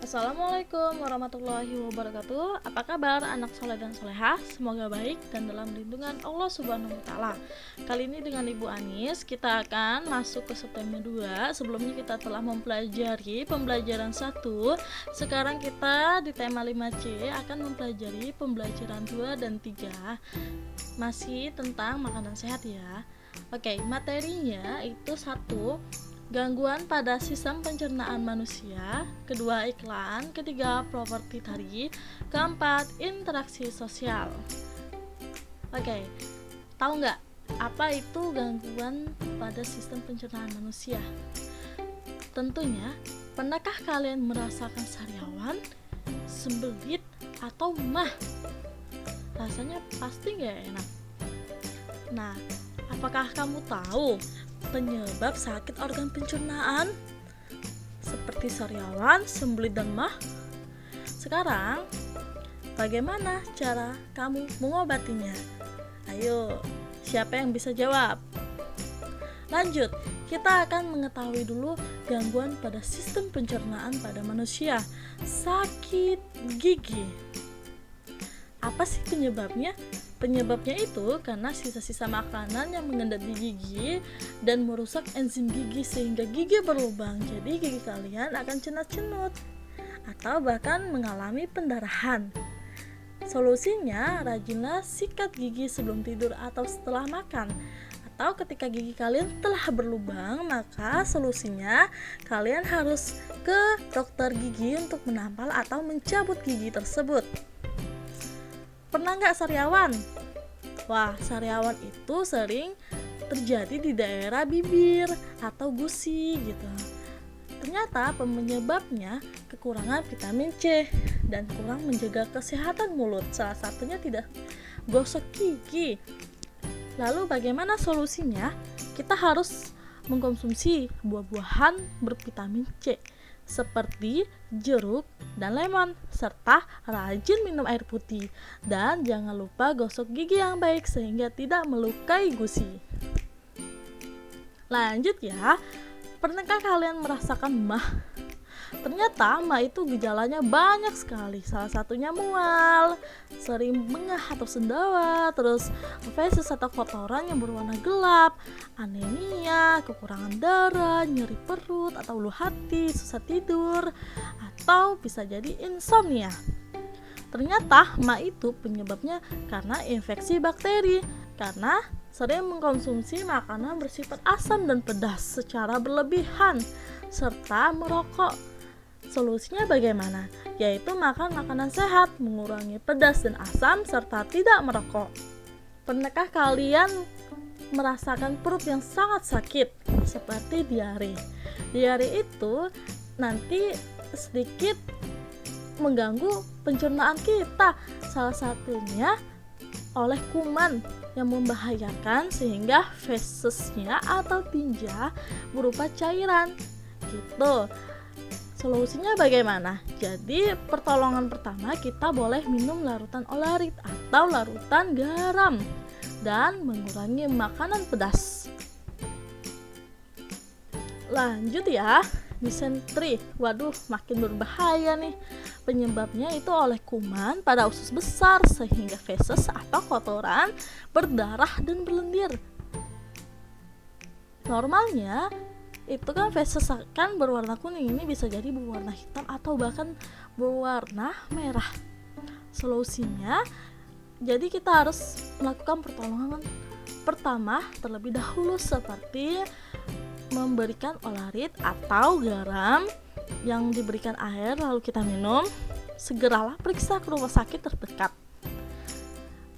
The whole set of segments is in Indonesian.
Assalamualaikum warahmatullahi wabarakatuh. Apa kabar anak soleh dan solehah? Semoga baik dan dalam lindungan Allah Subhanahu wa Ta'ala. Kali ini dengan Ibu Anis kita akan masuk ke subtema 2. Sebelumnya kita telah mempelajari pembelajaran 1. Sekarang kita di tema 5C akan mempelajari pembelajaran 2 dan 3. Masih tentang makanan sehat ya. Oke, materinya itu 1. Gangguan pada sistem pencernaan manusia, kedua iklan, ketiga properti tadi, keempat interaksi sosial. Oke, tahu nggak apa itu gangguan pada sistem pencernaan manusia? Tentunya, pernahkah kalian merasakan sariawan, sembelit, atau mah? Rasanya pasti nggak enak. Nah, apakah kamu tahu penyebab sakit organ pencernaan seperti sariawan, sembelit, dan mah? Sekarang, bagaimana cara kamu mengobatinya? Ayo, siapa yang bisa jawab? Lanjut, kita akan mengetahui dulu gangguan pada sistem pencernaan pada manusia. Sakit gigi. Apa sih penyebabnya? Penyebabnya itu karena sisa-sisa makanan yang mengendap di gigi dan merusak enzim gigi sehingga gigi berlubang. Jadi gigi kalian akan cenut-cenut atau bahkan mengalami pendarahan. Solusinya, rajinlah sikat gigi sebelum tidur atau setelah makan. Atau ketika gigi kalian telah berlubang, maka solusinya kalian harus ke dokter gigi untuk menampal atau mencabut gigi tersebut. Pernah nggak sariawan? Wah, sariawan itu sering terjadi di daerah bibir atau gusi gitu. Ternyata penyebabnya kekurangan vitamin C dan kurang menjaga kesehatan mulut. Salah satunya tidak gosok gigi. Lalu bagaimana solusinya? Kita harus mengkonsumsi buah-buahan bervitamin C seperti jeruk dan lemon, serta rajin minum air putih. Dan jangan lupa gosok gigi yang baik sehingga tidak melukai gusi. Lanjut ya, pernahkah kalian merasakan mah? Ternyata mah itu gejalanya banyak sekali. Salah satunya mual, sering bengah atau sendawa, terus feses atau kotoran yang berwarna gelap, anemia, kekurangan darah, nyeri perut atau ulu hati, susah tidur, atau bisa jadi insomnia. Ternyata mah itu penyebabnya karena infeksi bakteri, karena sering mengkonsumsi makanan bersifat asam dan pedas secara berlebihan, serta merokok. Solusinya bagaimana? Yaitu makan makanan sehat, mengurangi pedas dan asam, serta tidak merokok. Pernahkah kalian merasakan perut yang sangat sakit, seperti diare? Diare itu nanti sedikit mengganggu pencernaan kita, salah satunya oleh kuman yang membahayakan sehingga fesesnya atau tinja berupa cairan gitu. Solusinya bagaimana? Jadi pertolongan pertama, kita boleh minum larutan olarit atau larutan garam dan mengurangi makanan pedas. Lanjut ya, disentri. Waduh, makin berbahaya nih. Penyebabnya itu oleh kuman pada usus besar sehingga feses atau kotoran berdarah dan berlendir. Normalnya itu kan feses kan berwarna kuning, ini bisa jadi berwarna hitam atau bahkan berwarna merah. Solusinya, jadi kita harus melakukan pertolongan pertama terlebih dahulu, seperti memberikan olarit atau garam yang diberikan air lalu kita minum. Segeralah periksa ke rumah sakit terdekat.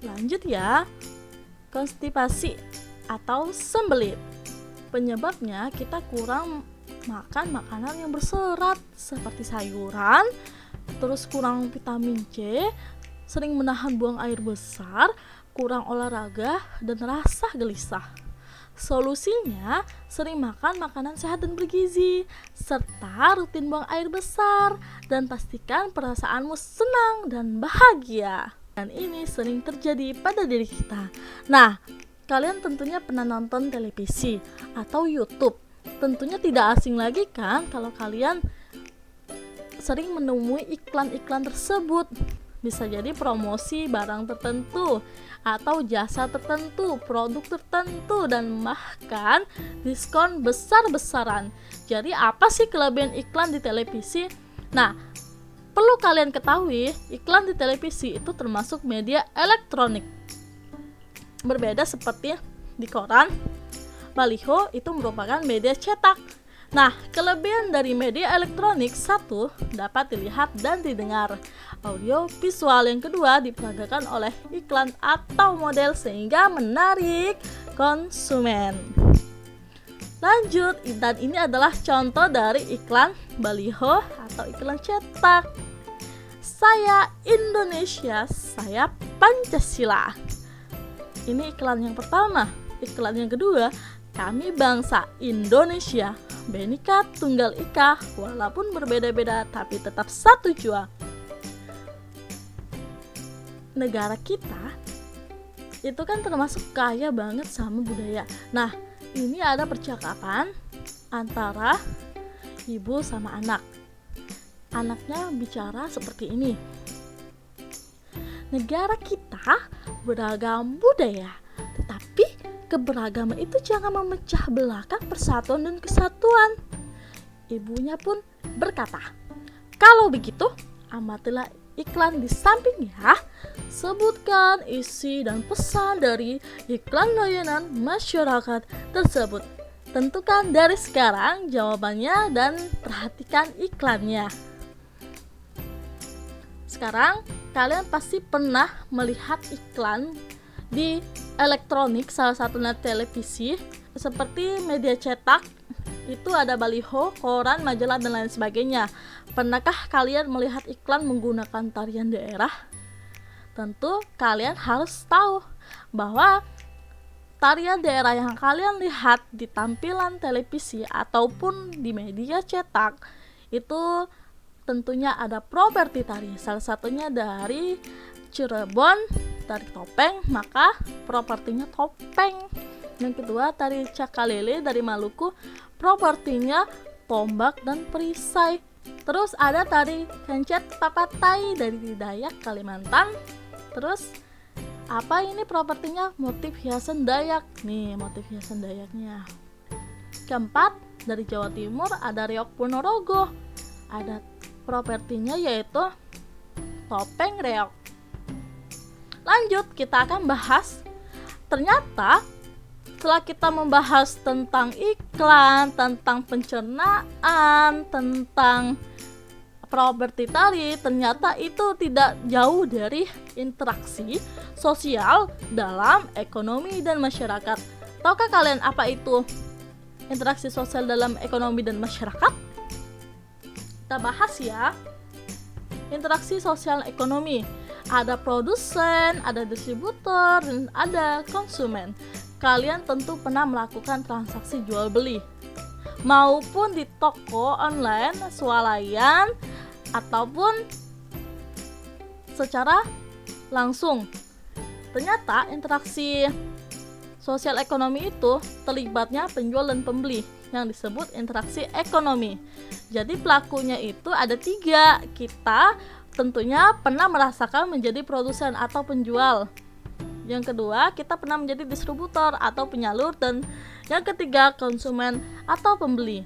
Lanjut ya, konstipasi atau sembelit. Penyebabnya kita kurang makan makanan yang berserat seperti sayuran, terus kurang vitamin C, sering menahan buang air besar, kurang olahraga, dan rasa gelisah. Solusinya, sering makan makanan sehat dan bergizi, serta rutin buang air besar, dan pastikan perasaanmu senang dan bahagia. Dan ini sering terjadi pada diri kita. Nah, kalian tentunya pernah nonton televisi atau YouTube. Tentunya tidak asing lagi kan kalau kalian sering menemui iklan-iklan tersebut. Bisa jadi promosi barang tertentu atau jasa tertentu, produk tertentu, dan bahkan diskon besar-besaran. Jadi apa sih kelebihan iklan di televisi? Nah, perlu kalian ketahui, iklan di televisi itu termasuk media elektronik. Berbeda seperti di koran, baliho itu merupakan media cetak. Nah, kelebihan dari media elektronik, satu, dapat dilihat dan didengar. Audio visual yang kedua diperagakan oleh iklan atau model sehingga menarik konsumen. Lanjut, dan ini adalah contoh dari iklan baliho atau iklan cetak. Saya Indonesia, saya Pancasila. Ini iklan yang pertama. Iklan yang kedua, kami bangsa Indonesia, Bhinneka Tunggal Ika, walaupun berbeda-beda tapi tetap satu jua. Negara kita itu kan termasuk kaya banget sama budaya. Nah, ini ada percakapan antara ibu sama anak. Anaknya bicara seperti ini. Negara kita beragam budaya, tetapi keberagaman itu jangan memecah belahkan persatuan dan kesatuan. Ibunya pun berkata, kalau begitu, amatilah iklan di sampingnya. Sebutkan isi dan pesan dari iklan layanan masyarakat tersebut. Tentukan dari sekarang jawabannya dan perhatikan iklannya. Sekarang kalian pasti pernah melihat iklan di elektronik, salah satunya televisi, seperti media cetak. Itu ada baliho, koran, majalah, dan lain sebagainya. Pernahkah kalian melihat iklan menggunakan tarian daerah? Tentu kalian harus tahu bahwa tarian daerah yang kalian lihat di tampilan televisi ataupun di media cetak itu tentunya ada properti tari. Salah satunya dari Cirebon, tari topeng, maka propertinya topeng. Yang kedua, tari cakalele dari Maluku, propertinya tombak dan perisai. Terus ada tari kencet papatai dari Dayak, Kalimantan. Terus apa ini propertinya? Motif hiasan Dayak. Nih, motif hiasan Dayaknya. Keempat, dari Jawa Timur ada Reok Ponorogo. Ada propertinya yaitu topeng reok. Lanjut, kita akan bahas. Ternyata setelah kita membahas tentang iklan, tentang pencernaan, tentang properti tari, ternyata itu tidak jauh dari interaksi sosial dalam ekonomi dan masyarakat. Tahukah kalian apa itu interaksi sosial dalam ekonomi dan masyarakat? Kita bahas ya. Interaksi sosial ekonomi. Ada produsen, ada distributor, dan ada konsumen. Kalian tentu pernah melakukan transaksi jual beli, maupun di toko online, swalayan, ataupun secara langsung. Ternyata interaksi sosial ekonomi itu terlibatnya penjual dan pembeli, yang disebut interaksi ekonomi. Jadi pelakunya itu ada 3. Kita tentunya pernah merasakan menjadi produsen atau penjual. Yang kedua, kita pernah menjadi distributor atau penyalur, dan yang ketiga, konsumen atau pembeli.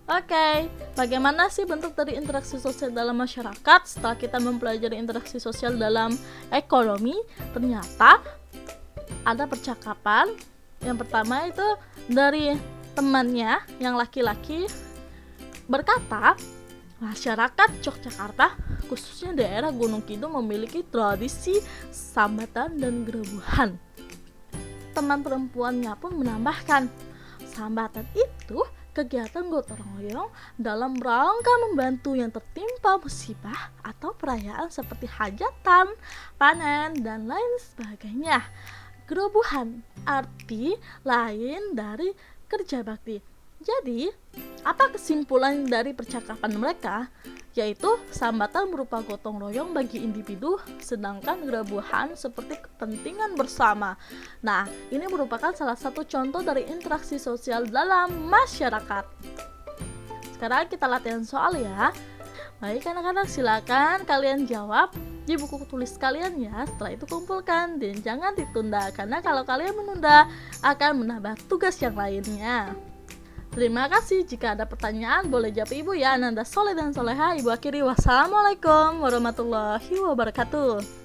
Oke, bagaimana sih bentuk dari interaksi sosial dalam masyarakat? Setelah kita mempelajari interaksi sosial dalam ekonomi, ternyata ada percakapan. Yang pertama itu dari temannya yang laki-laki berkata, masyarakat Yogyakarta, khususnya daerah Gunung Kidul, memiliki tradisi sambatan dan gerebuhan. Teman perempuannya pun menambahkan, sambatan itu kegiatan gotong royong dalam rangka membantu yang tertimpa musibah atau perayaan seperti hajatan, panen, dan lain sebagainya. Gerebuhan arti lain dari kerja bakti. Jadi, apa kesimpulan dari percakapan mereka? Yaitu sambatan berupa gotong royong bagi individu, sedangkan gerebuhan seperti kepentingan bersama. Nah, ini merupakan salah satu contoh dari interaksi sosial dalam masyarakat. sekarang kita latihan soal ya. Baik anak-anak, silakan kalian jawab di buku tulis kalian ya. Setelah itu kumpulkan dan jangan ditunda, karena kalau kalian menunda akan menambah tugas yang lainnya. Terima kasih. Jika ada pertanyaan boleh jawab Ibu ya. Ananda Soleh dan Soleha, Ibu akhiri. Wassalamualaikum warahmatullahi wabarakatuh.